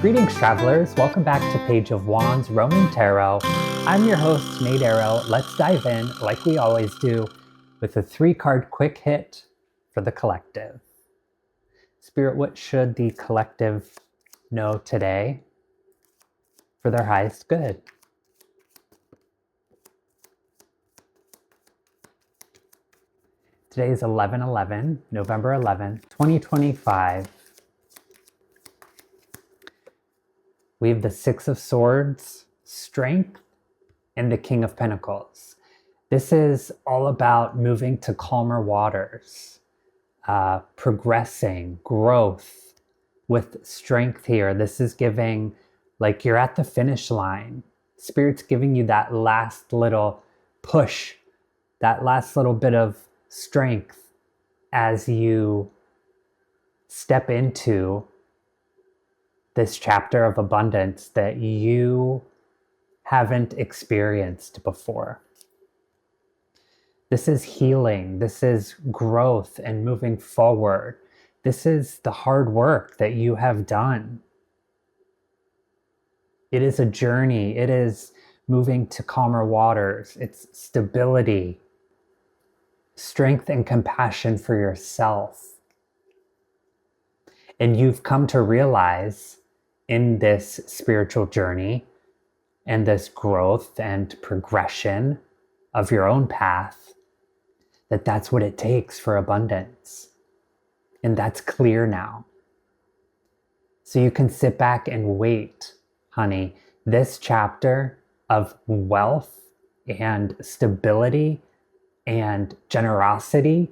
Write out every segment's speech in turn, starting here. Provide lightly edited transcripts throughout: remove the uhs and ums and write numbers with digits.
Greetings, travelers. Welcome back to Page of Wands Roman Tarot. I'm your host, Nate Airo. Let's dive in, like we always do, with a 3-card quick hit for the collective. Spirit, what should the collective know today for their highest good? Today is 11/11, November 11th, 2025. We have the Six of Swords, Strength, and the King of Pentacles. This is all about moving to calmer waters, progressing, growth with strength here. This is giving, like you're at the finish line. Spirit's giving you that last little push, that last little bit of strength as you step into this chapter of abundance that you haven't experienced before. This is healing. This is growth and moving forward. This is the hard work that you have done. It is a journey. It is moving to calmer waters. It's stability, strength, and compassion for yourself. And you've come to realize in this spiritual journey and this growth and progression of your own path that that's what it takes for abundance. And that's clear now. So you can sit back and wait, honey. This chapter of wealth and stability and generosity,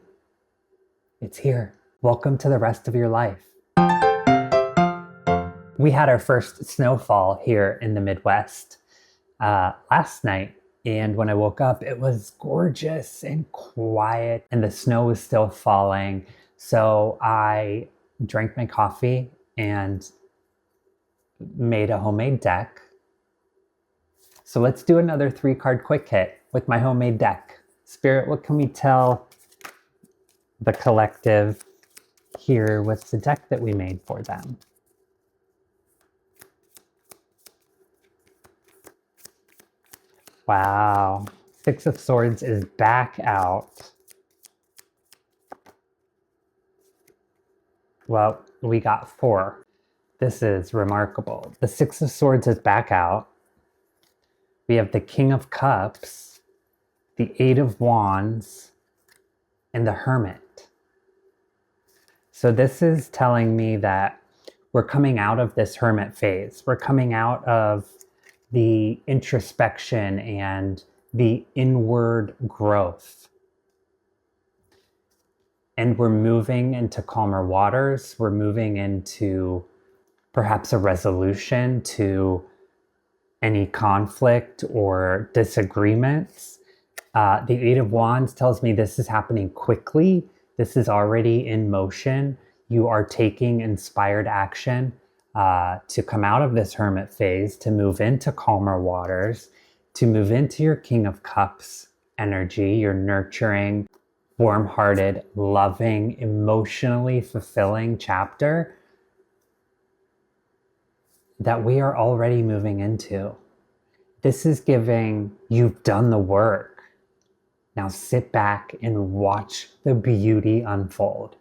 it's here. Welcome to the rest of your life. We had our first snowfall here in the Midwest last night, and when I woke up, it was gorgeous and quiet, and the snow was still falling. So I drank my coffee and made a homemade deck. So let's do another 3-card quick hit with my homemade deck. Spirit, what can we tell the collective here with the deck that we made for them? Wow, Six of Swords is back out. Well, we got 4. This is remarkable. The Six of Swords is back out. We have the King of Cups, the Eight of Wands, and the Hermit. So this is telling me that we're coming out of this Hermit phase. We're coming out of the introspection and the inward growth. And we're moving into calmer waters. We're moving into perhaps a resolution to any conflict or disagreements. The Eight of Wands tells me this is happening quickly. This is already in motion. You are taking inspired action to come out of this Hermit phase, to move into calmer waters, to move into your King of Cups energy, your nurturing, warm-hearted, loving, emotionally fulfilling chapter that we are already moving into. This is giving, you've done the work. Now sit back and watch the beauty unfold.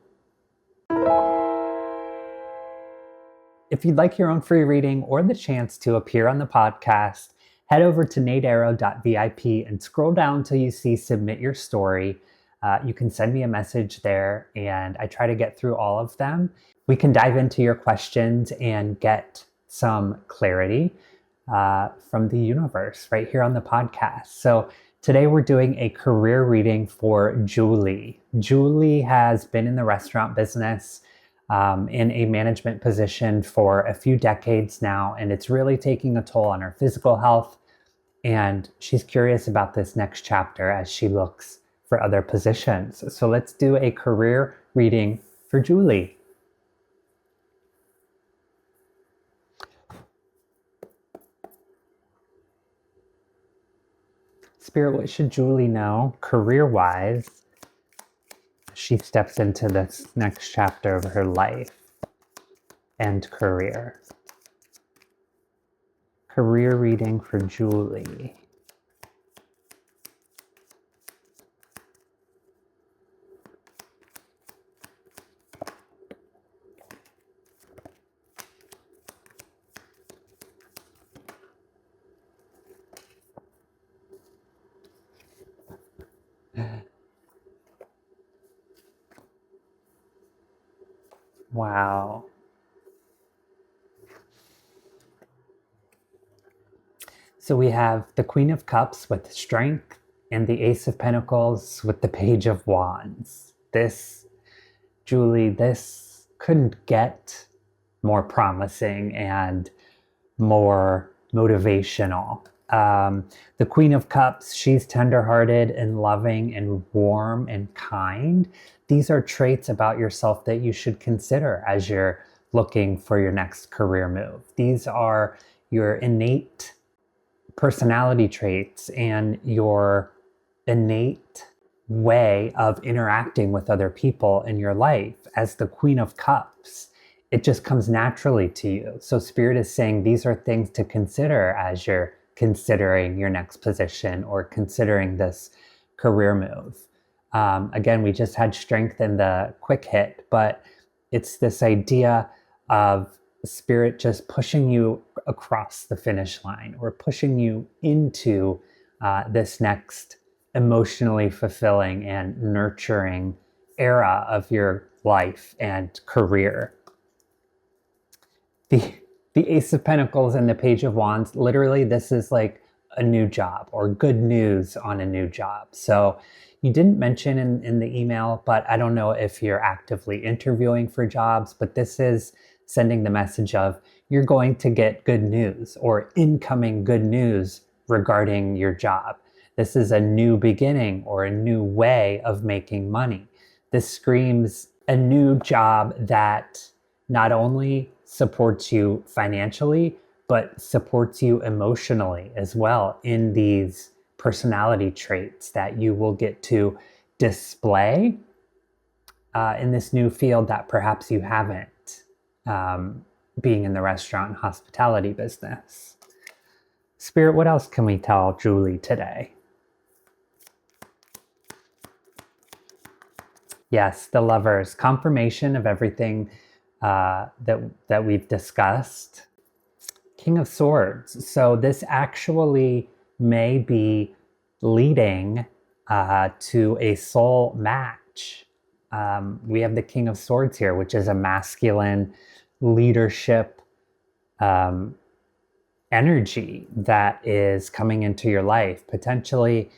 If you'd like your own free reading or the chance to appear on the podcast, head over to nateairo.vip and scroll down till you see Submit Your Story. You can send me a message there, and I try to get through all of them. We can dive into your questions and get some clarity from the universe right here on the podcast. So today we're doing a career reading for Julie. Julie has been in the restaurant business in a management position for a few decades now, and it's really taking a toll on her physical health. And she's curious about this next chapter as she looks for other positions. So let's do a career reading for Julie. Spirit, what should Julie know career-wise as she steps into this next chapter of her life and career? Career reading for Julie. Wow. So we have the Queen of Cups with strength and the Ace of Pentacles with the Page of Wands. This, Julie, this couldn't get more promising and more motivational. The Queen of Cups, she's tenderhearted and loving and warm and kind. These are traits about yourself that you should consider as you're looking for your next career move. These are your innate personality traits and your innate way of interacting with other people in your life. As the Queen of Cups, it just comes naturally to you. So Spirit is saying these are things to consider as you're considering your next position or considering this career move. Again, we just had strength in the quick hit, but it's this idea of Spirit just pushing you across the finish line or pushing you into this next emotionally fulfilling and nurturing era of your life and career. The Ace of Pentacles and the Page of Wands, literally this is like a new job or good news on a new job. So you didn't mention in the email, but I don't know if you're actively interviewing for jobs, but this is sending the message of you're going to get good news or incoming good news regarding your job. This is a new beginning or a new way of making money. This screams a new job that not only supports you financially, but supports you emotionally as well in these personality traits that you will get to display in this new field that perhaps you haven't, being in the restaurant and hospitality business. Spirit, what else can we tell Julie today? Yes, the Lovers, confirmation of everything that we've discussed. King of Swords. So this actually may be leading to a soul match. We have the King of Swords here, which is a masculine leadership energy that is coming into your life, potentially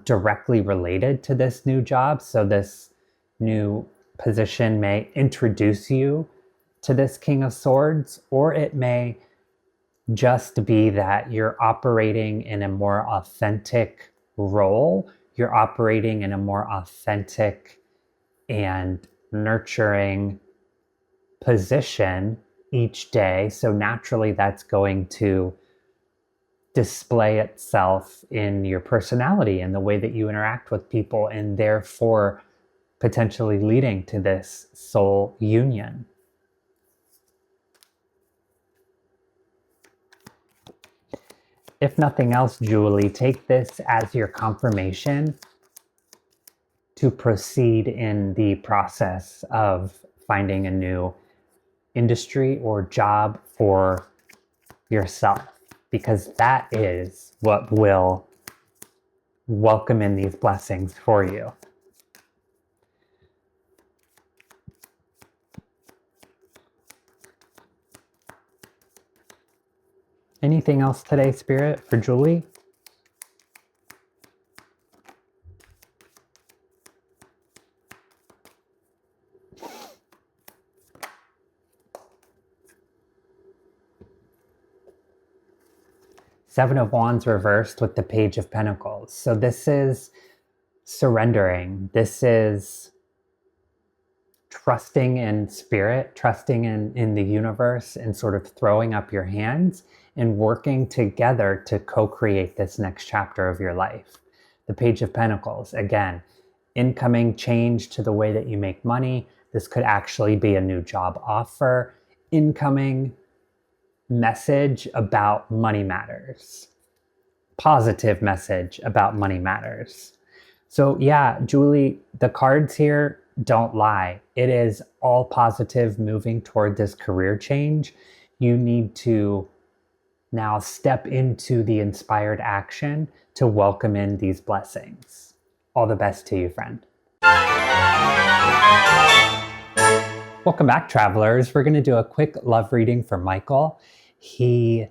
directly related to this new job. So this new position may introduce you to this King of Swords, or it may just be that you're operating in a more authentic role. You're operating in a more authentic and nurturing position each day. So naturally, that's going to display itself in your personality and the way that you interact with people, and therefore potentially leading to this soul union. If nothing else, Julie, take this as your confirmation to proceed in the process of finding a new industry or job for yourself, because that is what will welcome in these blessings for you. Anything else today, Spirit, for Julie? Seven of Wands reversed with the Page of Pentacles. So this is surrendering. This is trusting in Spirit, trusting in the universe, and sort of throwing up your hands and working together to co-create this next chapter of your life. The Page of Pentacles, again, incoming change to the way that you make money. This could actually be a new job offer, incoming message about money matters. Positive message about money matters. So yeah, Julie, the cards here don't lie. It is all positive moving toward this career change. You need to now step into the inspired action to welcome in these blessings. All the best to you, friend. Welcome back, travelers. We're going to do a quick love reading for Michael. He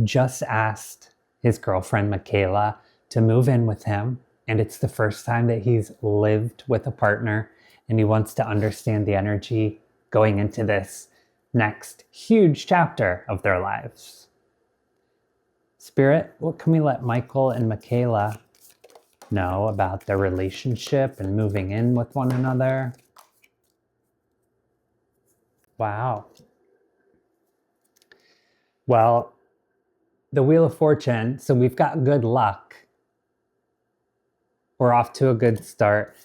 just asked his girlfriend, Michaela, to move in with him. And it's the first time that he's lived with a partner. And he wants to understand the energy going into this next huge chapter of their lives. Spirit, what can we let Michael and Michaela know about their relationship and moving in with one another? Wow. Well, the Wheel of Fortune, so we've got good luck. We're off to a good start.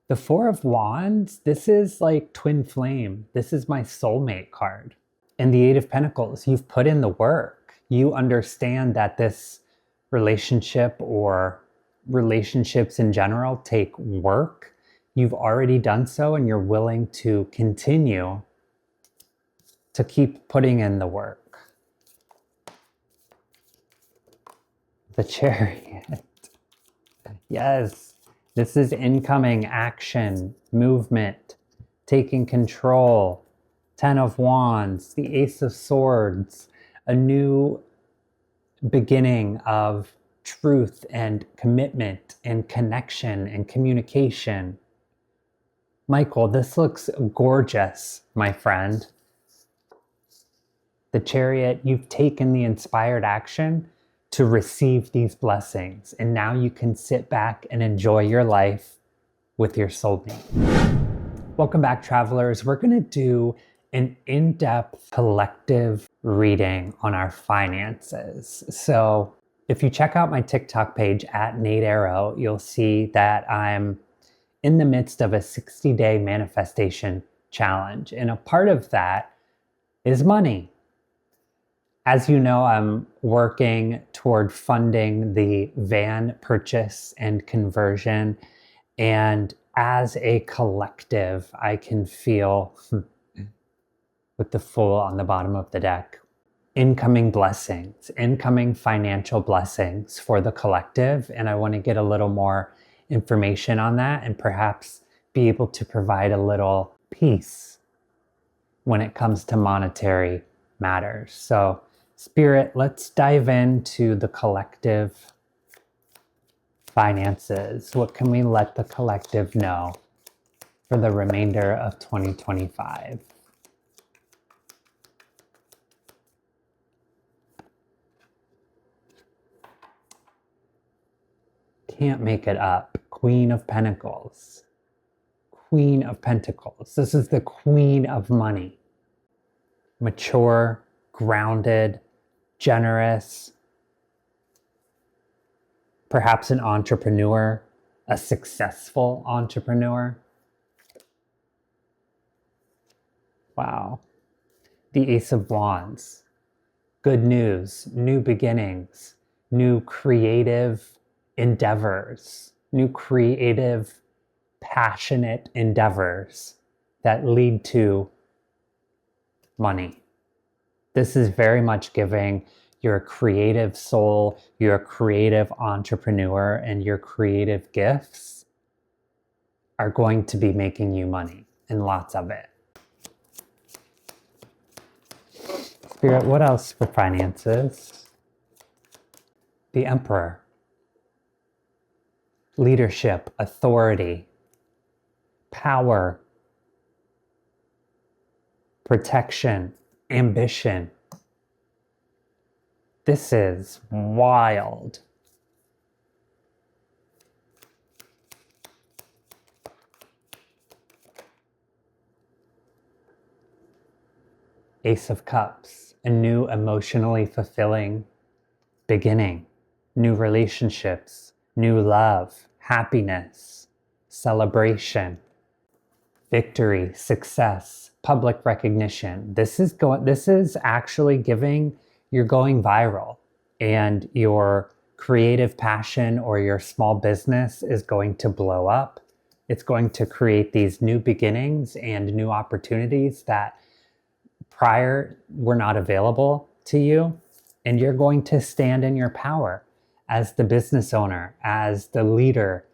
The Four of Wands, this is like twin flame. This is my soulmate card. And the Eight of Pentacles, you've put in the work. You understand that this relationship or relationships in general take work. You've already done so and you're willing to continue to keep putting in the work. The Chariot. Yes, this is incoming action, movement, taking control. Ten of Wands, the Ace of Swords, a new beginning of truth and commitment and connection and communication. Michael, this looks gorgeous, my friend. The Chariot, you've taken the inspired action to receive these blessings. And now you can sit back and enjoy your life with your soulmate. Welcome back, travelers. We're going to do an in-depth collective reading on our finances. So if you check out my TikTok page at Airo, you'll see that I'm in the midst of a 60-day manifestation challenge. And a part of that is money. As you know, I'm working toward funding the van purchase and conversion. And as a collective, I can feel, with the Fool on the bottom of the deck, incoming blessings, incoming financial blessings for the collective. And I want to get a little more information on that and perhaps be able to provide a little peace when it comes to monetary matters. So Spirit, let's dive into the collective finances. What can we let the collective know for the remainder of 2025? Can't make it up. Queen of Pentacles. Queen of Pentacles. This is the Queen of Money. Mature, grounded, generous, perhaps an entrepreneur, a successful entrepreneur. Wow. The Ace of Wands. Good news, new beginnings, new creative endeavors, new creative, passionate endeavors that lead to money. This is very much giving your creative soul, your creative entrepreneur, and your creative gifts are going to be making you money, and lots of it. Spirit, what else for finances? The Emperor. Leadership, authority, power, protection, ambition. This is wild. Ace of Cups, a new emotionally fulfilling beginning, new relationships, new love, happiness, celebration, victory, success, public recognition. This is actually you're going viral, and your creative passion or your small business is going to blow up. It's going to create these new beginnings and new opportunities that prior were not available to you. And you're going to stand in your power as the business owner, as the leader,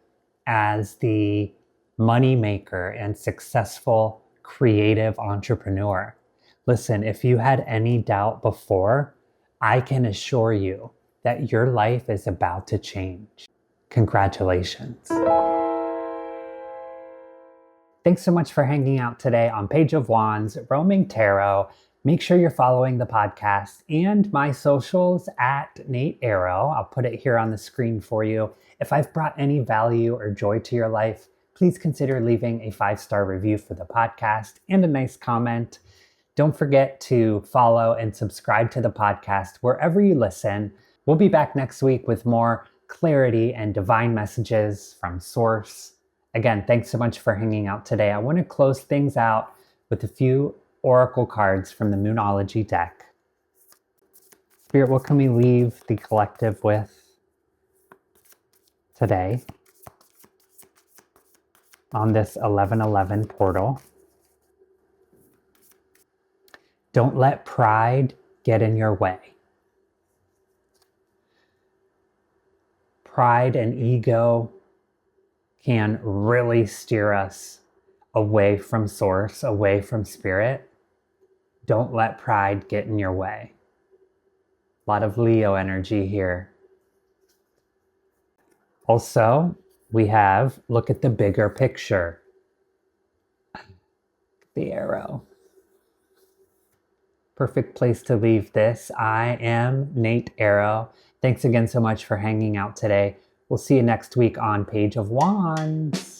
as the money maker and successful creative entrepreneur. Listen, if you had any doubt before, I can assure you that your life is about to change. Congratulations. Thanks so much for hanging out today on Page of Wands, Roaming Tarot. Make sure you're following the podcast and my socials at Nate Airo. I'll put it here on the screen for you. If I've brought any value or joy to your life, please consider leaving a 5-star review for the podcast and a nice comment. Don't forget to follow and subscribe to the podcast wherever you listen. We'll be back next week with more clarity and divine messages from Source. Again, thanks so much for hanging out today. I want to close things out with a few oracle cards from the Moonology deck. Spirit, what can we leave the collective with today on this 11/11 portal? Don't let pride get in your way. Pride and ego can really steer us away from Source, away from Spirit. Don't let pride get in your way. A lot of Leo energy here. Also, we have, look at the bigger picture. The arrow. Perfect place to leave this. I am Nate Airo. Thanks again so much for hanging out today. We'll see you next week on Page of Wands.